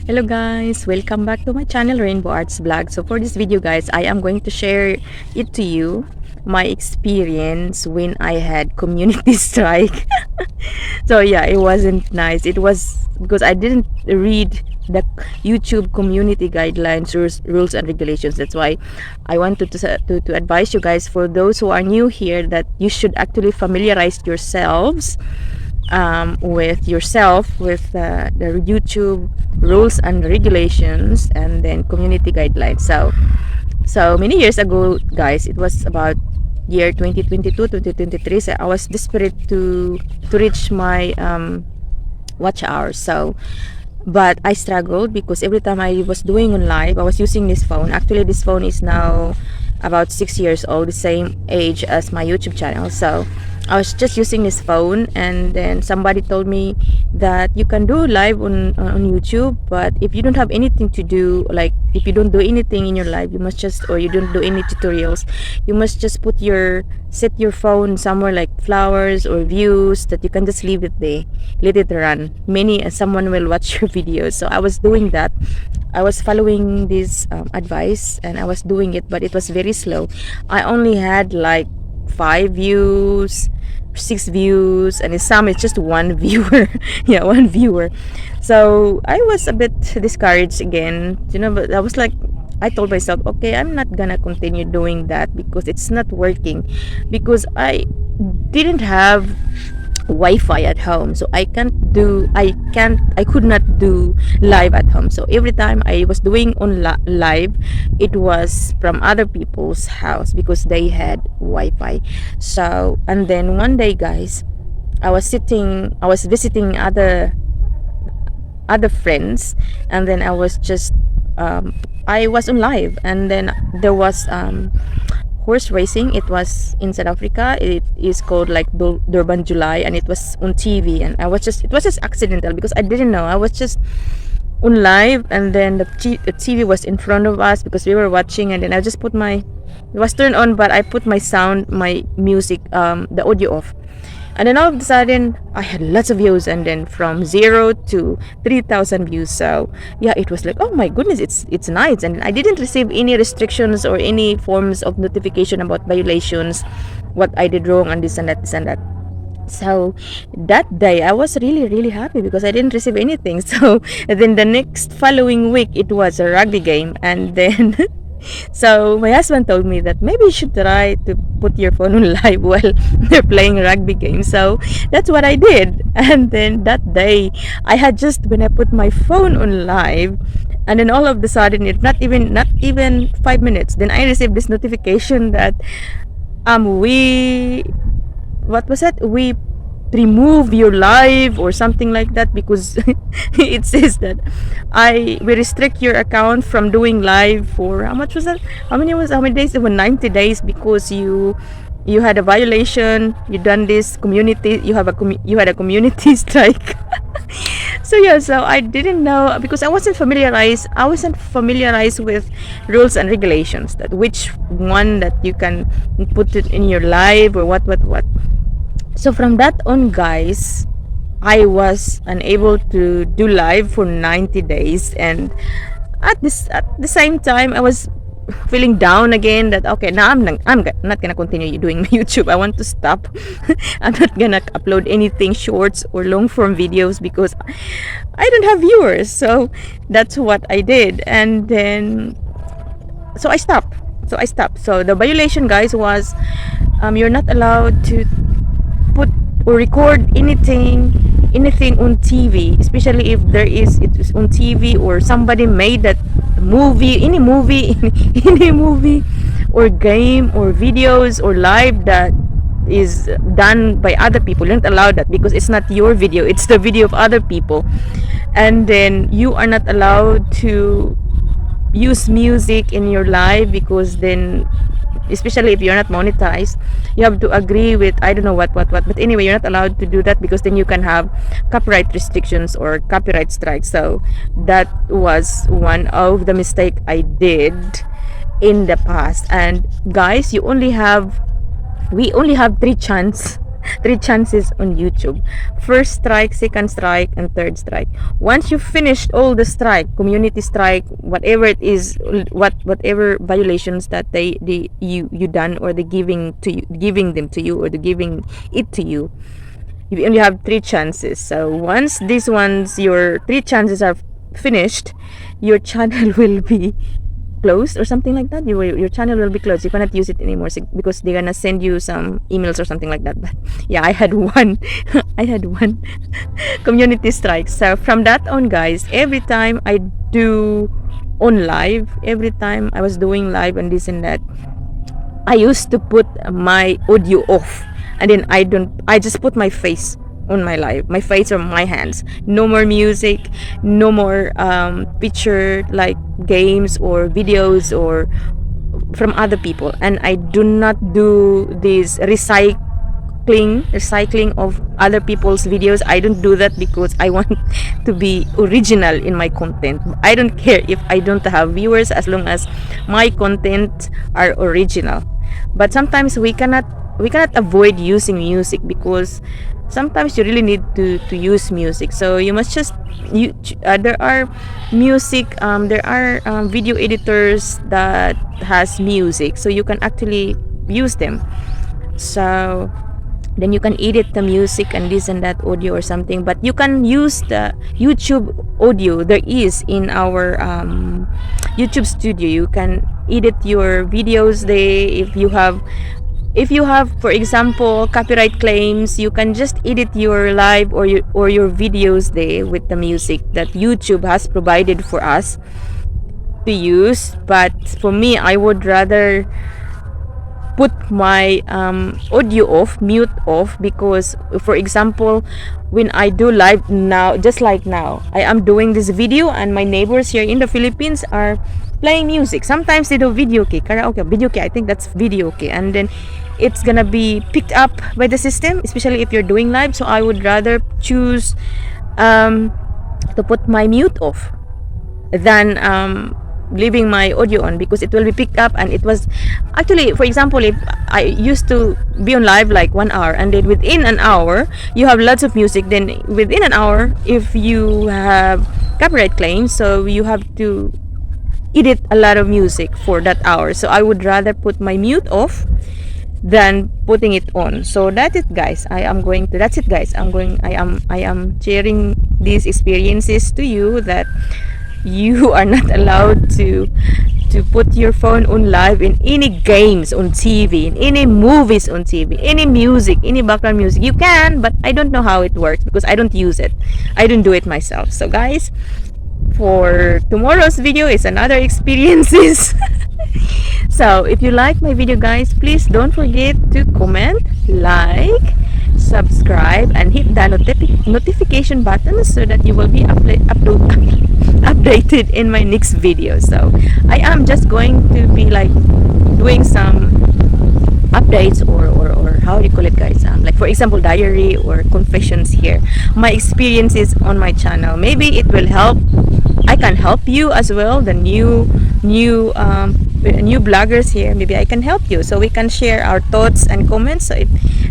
Hello guys, welcome back to my channel Rainbow Arts Vlog. So for this video guys, I am going to share it to you my experience when I had community strike. So yeah, it wasn't nice. It was because I didn't read the YouTube community guidelines, rules and regulations. That's why I wanted to advise you guys, for those who are new here, that you should actually familiarize yourselves with the YouTube rules and regulations, and then community guidelines. So many years ago, guys, it was about year 2022 2023. So I was desperate to reach my watch hours. So but I struggled because every time I was doing on live, I was using this phone. Actually, this phone is now about 6 years old, the same age as my YouTube channel. So I was just using this phone, and then somebody told me that you can do live on YouTube, but if you don't have anything to do, like if you don't do anything in your life, you must just, or you don't do any tutorials, you must just set your phone somewhere like flowers or views, that you can just leave it there, let it run. Someone will watch your videos. So I was doing that. I was following this advice, and I was doing it, but it was very slow. I only had like 5 views, 6 views, and in some it's just one viewer. Yeah, one viewer. So I was a bit discouraged again, but I was like, I told myself, okay, I'm not gonna continue doing that because it's not working, because I didn't have Wi-Fi at home, so I could not do live at home. So every time I was doing live, it was from other people's house because they had Wi-Fi. So, and then one day, guys, I was visiting other friends, and then I was on live, and then there was horse racing. It was in South Africa. It is called like Durban July, and it was on TV. And it was just accidental because I didn't know. I was just on live, and then the TV was in front of us because we were watching, and then I just it was turned on, but I put my music, the audio off. And then all of a sudden, I had lots of views, and then from 0 to 3,000 views. So yeah, it was like, oh my goodness, it's nice. And I didn't receive any restrictions or any forms of notification about violations, what I did wrong, and this and that, this and that. So that day I was really really happy because I didn't receive anything. So then the next following week, it was a rugby game, and then so my husband told me that maybe you should try to put your phone on live while they're playing rugby game. So that's what I did. And then that day, when I put my phone on live, and then all of the sudden, not even 5 minutes, then I received this notification that we what was that? We remove your live or something like that, because it says that we restrict your account from doing live for, how much was that? How many days? It was 90 days because you had a violation, you done this community, you had a community strike. So yeah, so I didn't know because I wasn't familiarized with rules and regulations, that which one that you can put it in your live or what. So from that on, guys, I was unable to do live for 90 days, and at the same time I was feeling down again, that okay, now I'm not gonna continue doing YouTube. I want to stop. I'm not gonna upload anything shorts or long form videos because I don't have viewers. So that's what I did, and then so I stopped. So the violation, guys, was you're not allowed to put or record anything on TV, especially if it is on TV or somebody made that any movie any movie or game or videos or live that is done by other people. You're not allowed that because it's not your video, it's the video of other people. And then you are not allowed to use music in your live, because then, especially if you're not monetized, you have to agree with, I don't know what, but anyway, you're not allowed to do that because then you can have copyright restrictions or copyright strikes. So that was one of the mistake I did in the past. And guys, we only have 3 chance three chances on YouTube. First strike, second strike, and third strike. Once you've finished all the strike, community strike, whatever it is, whatever violations that you done, or they giving them to you, or they giving it to you, you only have three chances. So once these ones, your three chances are finished, your channel will be closed or something like that. Your channel will be closed. You cannot use it anymore, because they're gonna send you some emails or something like that. But yeah, I had one I had one community strike. So from that on, guys, every time I do on live, every time I was doing live and this and that, I used to put my audio off, and then I just put my face on my live, my face or my hands. No more music, no more picture like games or videos or from other people. And I do not do this recycling of other people's videos. I don't do that because I want to be original in my content. I don't care if I don't have viewers, as long as my content are original. But sometimes we cannot avoid using music, because sometimes you really need to use music. So you must just there are music, there are video editors that has music, so you can actually use them. So then you can edit the music and this and that audio or something. But you can use the YouTube audio there is in our YouTube studio. You can edit your videos there. If you have, for example, copyright claims, you can just edit your live or your videos there with the music that YouTube has provided for us to use. But for me, I would rather put my audio off, mute off, because, for example, when I do live now, just like now, I am doing this video and my neighbors here in the Philippines are playing music. Sometimes they do video karaoke, I think that's video, and then it's gonna be picked up by the system, especially if you're doing live. So I would rather choose to put my mute off than leaving my audio on, because it will be picked up. And it was actually, for example, if I used to be on live like 1 hour, and then within an hour you have lots of music, then within an hour, if you have copyright claims, so you have to edit a lot of music for that hour. So I would rather put my mute off than putting it on. So that's it, guys. I am sharing these experiences to you, that you are not allowed to put your phone on live in any games on TV, in any movies on TV, any music, any background music. You can, but I don't know how it works, because I don't use it. I don't do it myself. So guys, for tomorrow's video is another experiences. So if you like my video, guys, please don't forget to comment, like, subscribe, and hit the notification button, so that you will be updated in my next video. So I am just going to be like doing some updates, or how do you call it, guys, like, for example, diary or confessions here, my experiences on my channel. Maybe it will help. I can help you as well, the new bloggers here. Maybe I can help you, so we can share our thoughts and comments. So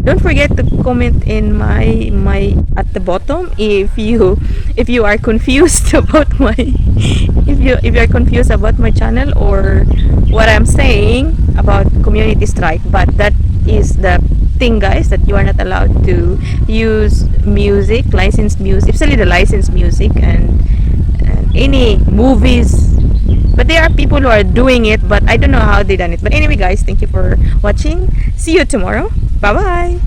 don't forget to comment in my at the bottom if you are confused about my if you are confused about my channel or what I'm saying about community strike. But that is the thing, guys, that you are not allowed to use music, licensed music, especially the licensed music, and any movies. But there are people who are doing it, but I don't know how they done it. But anyway, guys, thank you for watching. See you tomorrow. Bye bye.